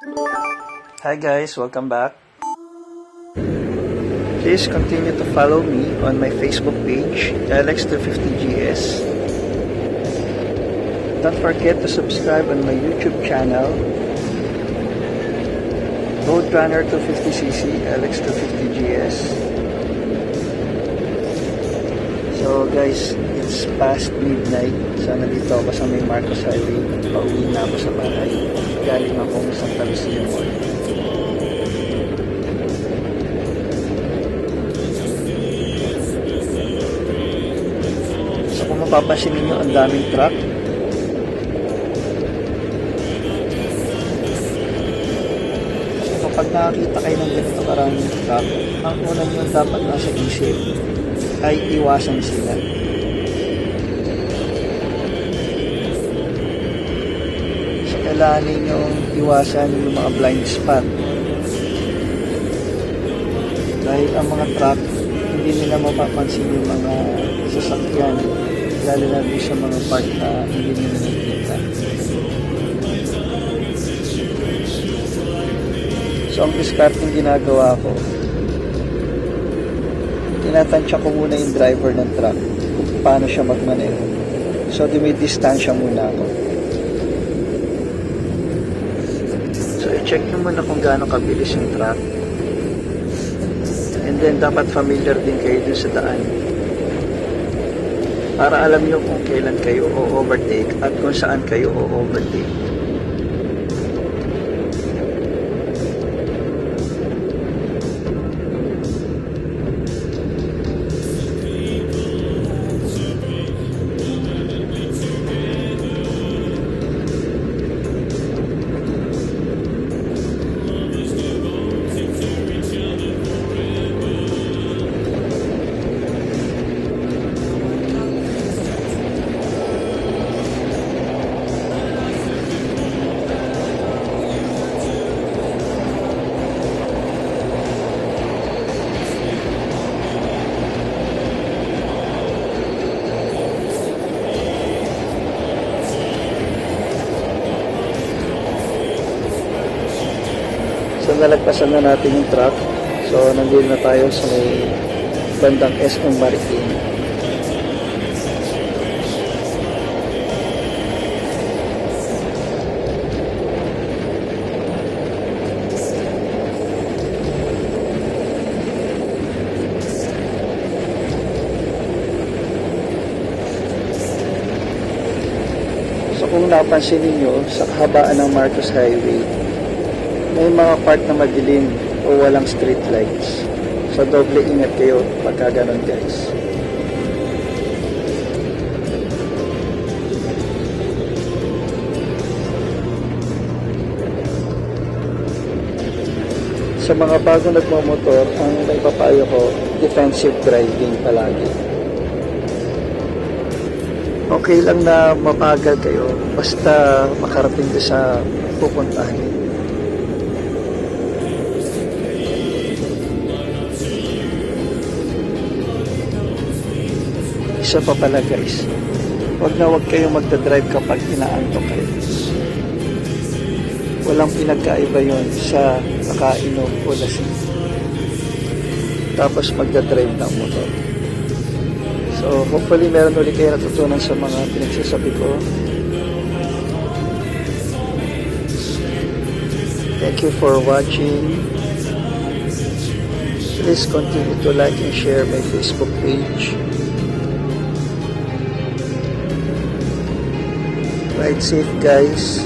Hi guys, welcome back. Please continue to follow me on my Facebook page, LX250GS. Don't forget to subscribe on my YouTube channel, Roadrunner 250cc LX250GS. So guys, it's past midnight. So nandito ako sa may Marcos Highway. Pauwi na ako sa bahay. Galing akong Santa Lucia Mall. So kung mapapansin ninyo, ang daming truck. So kapag nakakita kayo ng ganito karaming truck, ang una nyo dapat nasa isip ay iwasan sila. So kailangan ninyong iwasan yung mga blind spot. Dahil ang mga truck, hindi nila mapapansin yung mga sasakyan, lalo na sa mga part na hindi nila nakikita. So ang discarding ginagawa ko, tinatansya ko muna yung driver ng truck kung paano siya magmaneho. So dumidistansya muna ako. So i-check nyo muna kung gaano kabilis yung truck. And then dapat familiar din kayo dun sa daan. Para alam nyo kung kailan kayo o-overtake at kung saan kayo o-overtake. So nalagpasan na natin yung truck. So nandito na tayo sa may bandang SM Maritim. So kung napansin niyo sa kahabaan ng Marcos Highway, may mga part na madilim o walang street lights. So doble ingat kayo pagka ganun guys. Sa mga bago nagmamotor, ang may papayo ko, defensive driving palagi. Okay lang na mabagal kayo basta makarating din sa pupuntahan. Isa pa pala guys, huwag kayong magdadrive kapag inaantok kayo. Walang pinagkaiba yon sa nakainom o lasing. Tapos magdadrive ng motor. So hopefully meron ulit kayo natutunan sa mga pinagsasabi ko. Thank you for watching. Please continue to like and share my Facebook page. Ride safe guys.